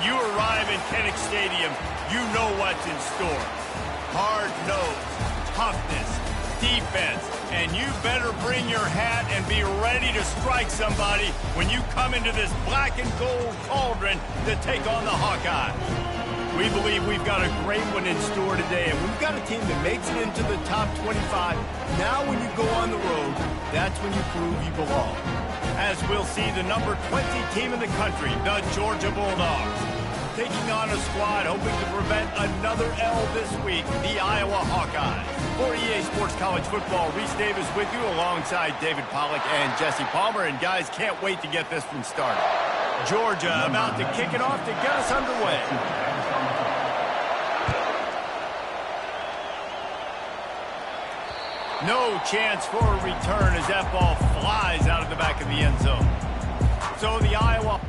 When you arrive in Kinnick Stadium, you know what's in store. Hard nose, toughness, defense, and you better bring your hat and be ready to strike somebody when you come into this black and gold cauldron to take on the Hawkeyes. We believe we've got a great one in store today, and we've got a team that makes it into the top 25. Now when you go on the road, that's when you prove you belong. As we'll see the number 20 team in the country, the Georgia Bulldogs, taking on a squad hoping to prevent another L this week, the Iowa Hawkeyes. For EA Sports College Football, Reese Davis with you alongside David Pollack and Jesse Palmer. And guys, can't wait to get this one started. Georgia about to kick it off to get us underway. No chance for a return as that ball flies out of the back of the end zone. So the Iowa...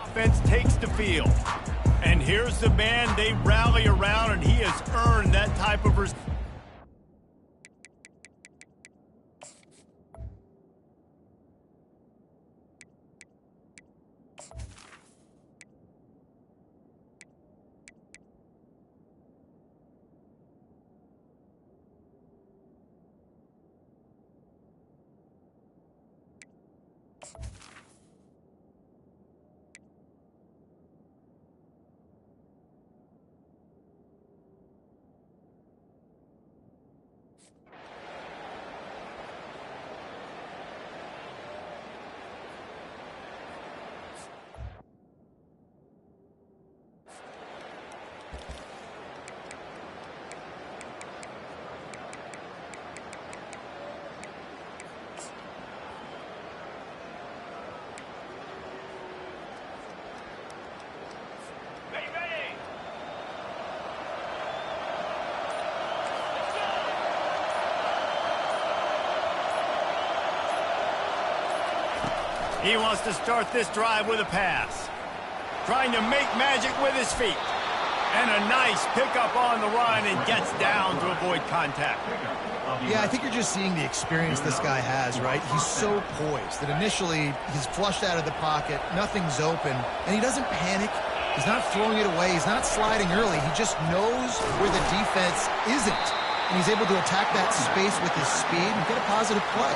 Offense takes the field. And here's the man they rally around, and he has earned that type of respect. He wants to start this drive with a pass. Trying to make magic with his feet. And a nice pickup on the run and gets down to avoid contact. Yeah, I think you're just seeing the experience this guy has, right? He's so poised that initially he's flushed out of the pocket, nothing's open, and he doesn't panic. He's not throwing it away. He's not sliding early. He just knows where the defense isn't. And he's able to attack that space with his speed and get a positive play.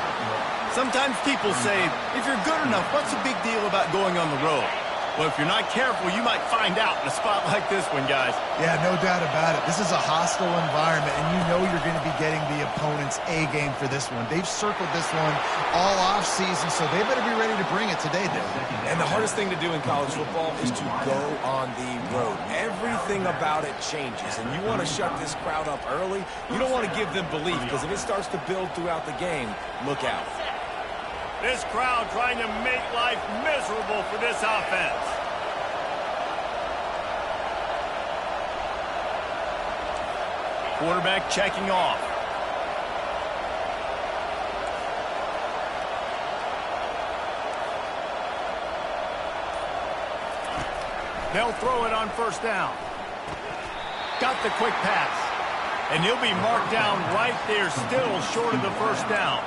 Sometimes people say, if you're good enough, what's the big deal about going on the road? Well, if you're not careful, you might find out in a spot like this one, guys. Yeah, no doubt about it. This is a hostile environment, and you know you're going to be getting the opponent's A game for this one. They've circled this one all offseason, so they better be ready to bring it today, Dave. And the hardest thing to do in college football is to go on the road. Everything about it changes, and you want to shut this crowd up early. You don't want to give them belief, because if it starts to build throughout the game, look out. This crowd trying to make life miserable for this offense. Quarterback checking off. They'll throw it on first down. Got the quick pass. And he'll be marked down right there, still short of the first down.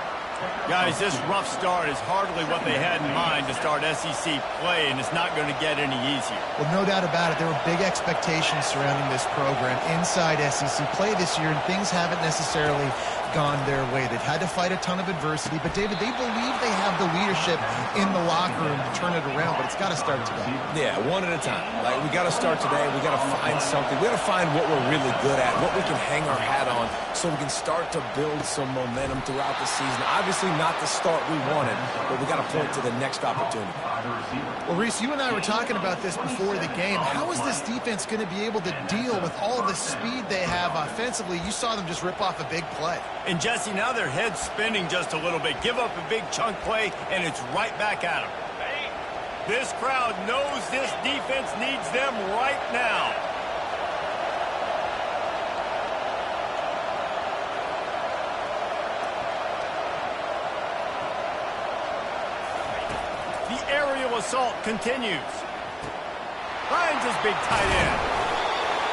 Guys, this rough start is hardly what they had in mind to start SEC play, and it's not going to get any easier. Well, no doubt about it. There were big expectations surrounding this program inside SEC play this year, and things haven't necessarily gone their way. They've had to fight a ton of adversity, but, David, they believe they have the leadership in the locker room to turn it around, but it's got to start today. Yeah, one at a time. Like, we got to start today. We got to find something. We got to find what we're really good at, what we can hang our hat on, so we can start to build some momentum throughout the season. Obviously not the start we wanted, but we got to point to the next opportunity. Well, Reese, you and I were talking about this before the game. How is this defense going to be able to deal with all the speed they have offensively? You saw them just rip off a big play. And, Jesse, now their head's spinning just a little bit. Give up a big chunk play, and it's right back at them. This crowd knows this defense needs them right now. The aerial assault continues. Finds his big tight end.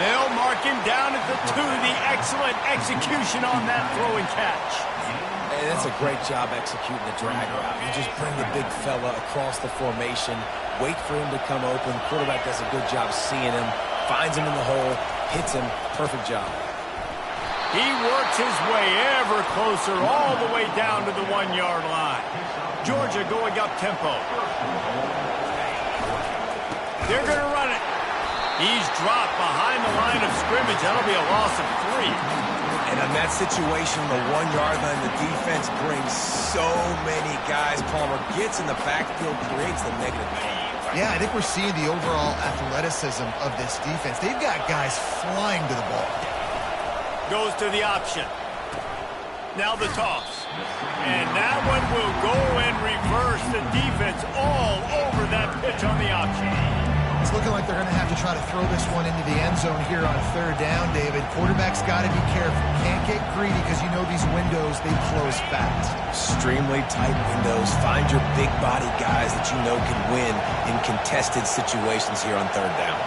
They'll mark him down at the 2. The excellent execution on that throw and catch. And that's a great job executing the drag route. You just bring the big fella across the formation, wait for him to come open. Quarterback does a good job seeing him, finds him in the hole, hits him. Perfect job. He works his way ever closer all the way down to the 1-yard line. Georgia going up tempo. They're going to run it. He's dropped behind the line of scrimmage. That'll be a loss of 3. And in that situation, the 1-yard line, the defense brings so many guys. Palmer gets in the backfield, creates the negative play. Yeah, I think we're seeing the overall athleticism of this defense. They've got guys flying to the ball. Goes to the option. Now the toss. And that one will go and reverse the defense all over that pitch on the option. It's looking like they're going to have to try to throw this one into the end zone here on third down, David. Quarterback's got to be careful. Can't get greedy because you know these windows, they close fast. Extremely tight windows. Find your big body guys that you know can win in contested situations here on third down.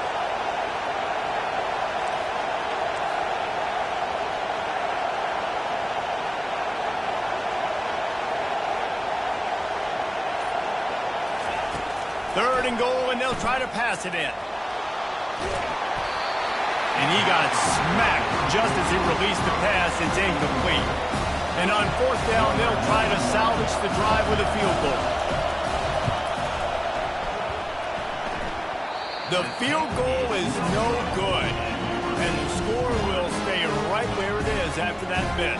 Third and goal, and they'll try to pass it in. And he got smacked just as he released the pass. It's incomplete. And on fourth down, they'll try to salvage the drive with a field goal. The field goal is no good. And the score will stay right where it is after that miss.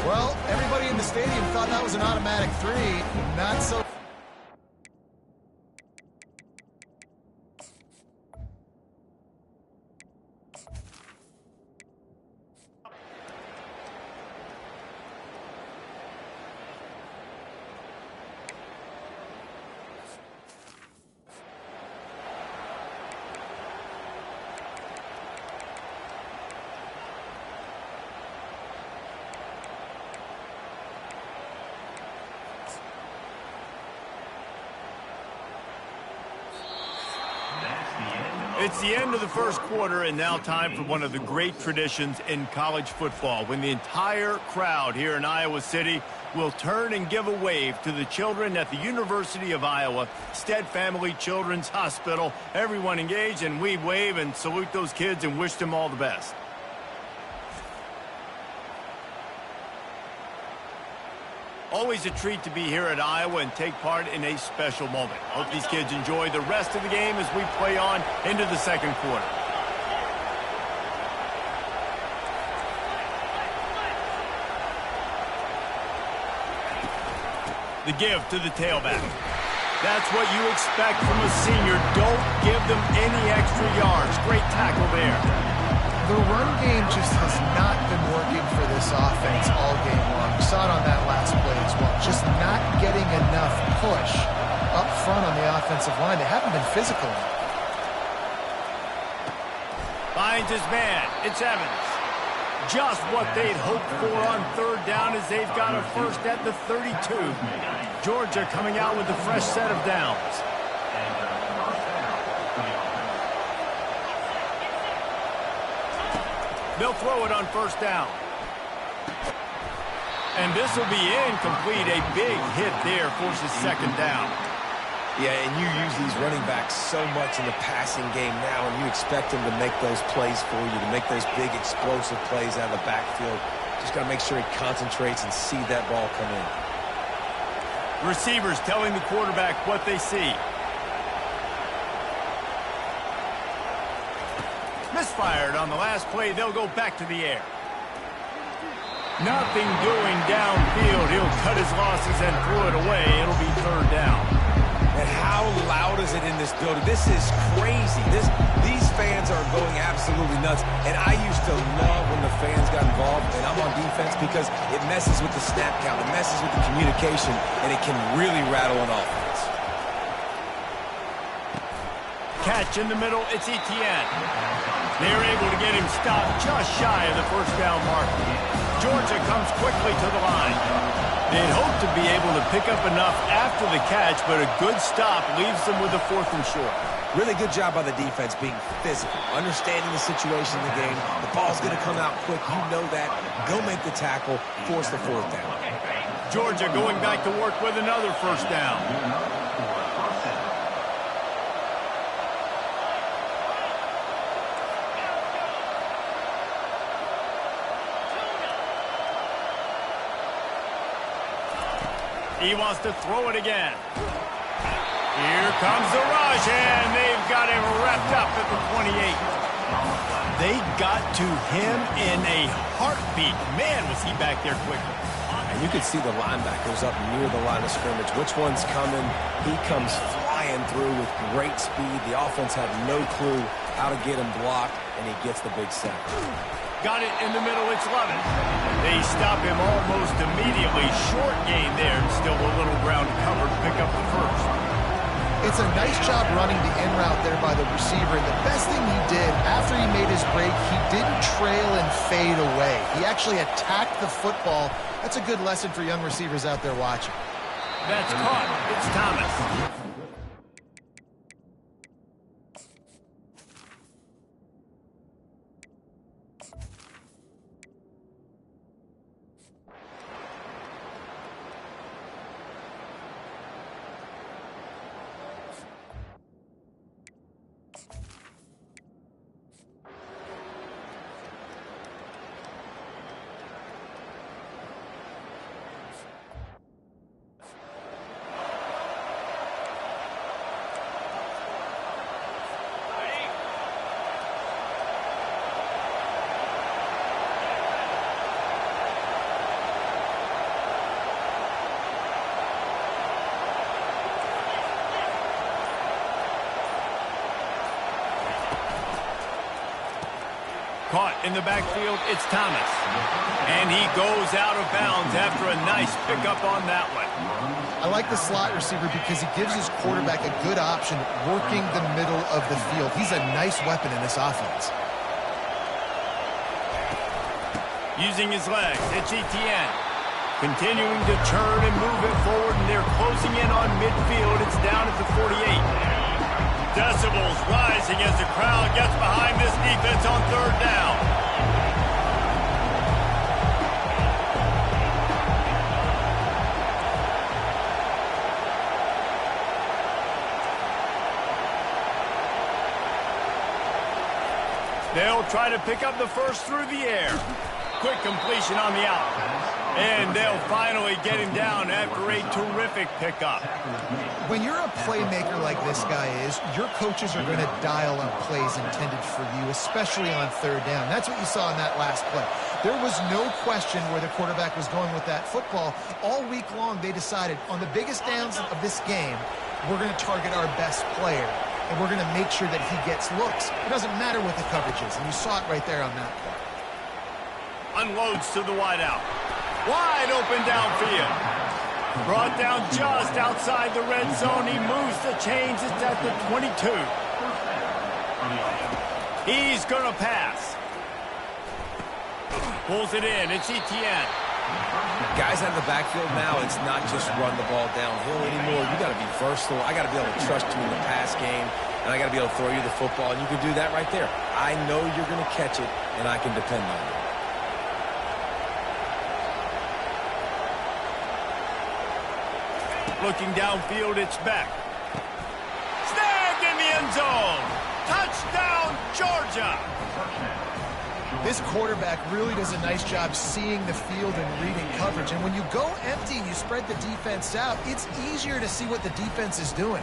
Well, everybody in the stadium thought that was an automatic 3. Not so. It's the end of the first quarter, and now time for one of the great traditions in college football, when the entire crowd here in Iowa City will turn and give a wave to the children at the University of Iowa, Stead Family Children's Hospital. Everyone engaged, and we wave and salute those kids and wish them all the best. Always a treat to be here at Iowa and take part in a special moment. Hope these kids enjoy the rest of the game as we play on into the second quarter. The give to the tailback. That's what you expect from a senior. Don't give them any extra yards. Great tackle there. The run game just has not been working for this offense all game long. We saw it on that last play as well. Just not getting enough push up front on the offensive line. They haven't been physical. Finds his man. It's Evans. Just what they'd hoped for on third down as they've got a first at the 32. Georgia coming out with a fresh set of downs. They'll throw it on first down. And this will be incomplete. A big hit there forces second down. Yeah, and you use these running backs so much in the passing game now, and you expect them to make those plays for you, to make those big explosive plays out of the backfield. Just got to make sure he concentrates and see that ball come in. Receivers telling the quarterback what they see. Misfired on the last play. They'll go back to the air. Nothing doing downfield. He'll cut his losses and throw it away. It'll be third down. And how loud is it in this building? This is crazy. These fans are going absolutely nuts. And I used to love when the fans got involved, and I'm on defense, because it messes with the snap count. It messes with the communication, and it can really rattle an offense. Catch in the middle. It's Etienne. They're able to get him stopped just shy of the first down mark. Georgia comes quickly to the line. They'd hope to be able to pick up enough after the catch, but a good stop leaves them with a fourth and short. Really good job by the defense being physical, understanding the situation in the game. The ball's going to come out quick. You know that. Go make the tackle, force the fourth down. Georgia going back to work with another first down. He wants to throw it again. Here comes the rush, and they've got him wrapped up at the 28. They got to him in a heartbeat. Man, was he back there quickly. And you could see the linebackers up near the line of scrimmage. Which one's coming? He comes flying through with great speed. The offense had no clue how to get him blocked, and he gets the big sack. Got it in the middle, it's Lovett. They stop him almost immediately. Short gain there, and still a little ground to cover to pick up the first. It's a nice job running the in route there by the receiver. And the best thing he did after he made his break, he didn't trail and fade away. He actually attacked the football. That's a good lesson for young receivers out there watching. That's caught. It's Thomas. Caught in the backfield, it's Thomas. And he goes out of bounds after a nice pickup on that one. I like the slot receiver because he gives his quarterback a good option working the middle of the field. He's a nice weapon in this offense. Using his legs, it's Etienne. Continuing to turn and move it forward, and they're closing in on midfield. It's down at the 48. Decibels rising as the crowd gets behind this defense on third down. They'll try to pick up the first through the air. Quick completion on the out. And they'll finally get him down after a terrific pickup. When you're a playmaker like this guy is, your coaches are going to dial up plays intended for you, especially on third down. That's what you saw in that last play. There was no question where the quarterback was going with that football. All week long, they decided on the biggest downs of this game, we're going to target our best player, and we're going to make sure that he gets looks. It doesn't matter what the coverage is, and you saw it right there on that play. Unloads to the wideout. Wide open downfield. Brought down just outside the red zone. He moves the chains. It's at the 22. He's going to pass. Pulls it in. It's Etienne. Guys out of the backfield now, it's not just run the ball downhill anymore. You got to be versatile. I got to be able to trust you in the pass game, and I got to be able to throw you the football, and you can do that right there. I know you're going to catch it, and I can depend on you. Looking downfield, it's Beck. Snagged in the end zone. Touchdown, Georgia. This quarterback really does a nice job seeing the field and reading coverage. And when you go empty and you spread the defense out, it's easier to see what the defense is doing.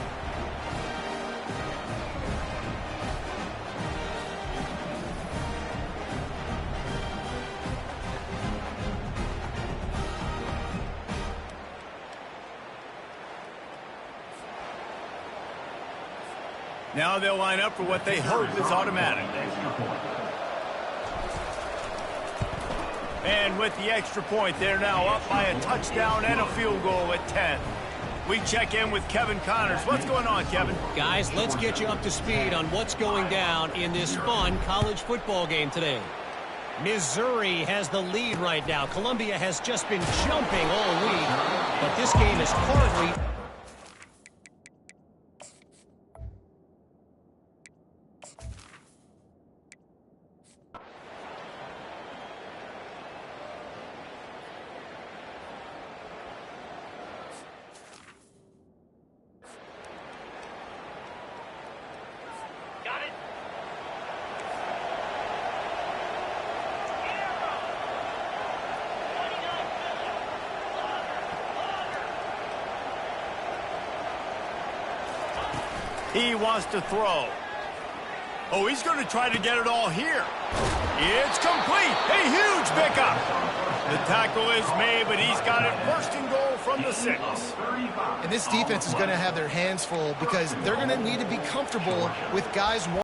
Now they'll line up for what they hope is automatic. And with the extra point, they're now up by a touchdown and a field goal at 10. We check in with Kevin Connors. What's going on, Kevin? Guys, let's get you up to speed on what's going down in this fun college football game today. Missouri has the lead right now. Columbia has just been jumping all week, but this game is hardly... He wants to throw. Oh, he's going to try to get it all here. It's complete. A huge pickup. The tackle is made, but he's got it first and goal from the 6. And this defense is going to have their hands full because they're going to need to be comfortable with guys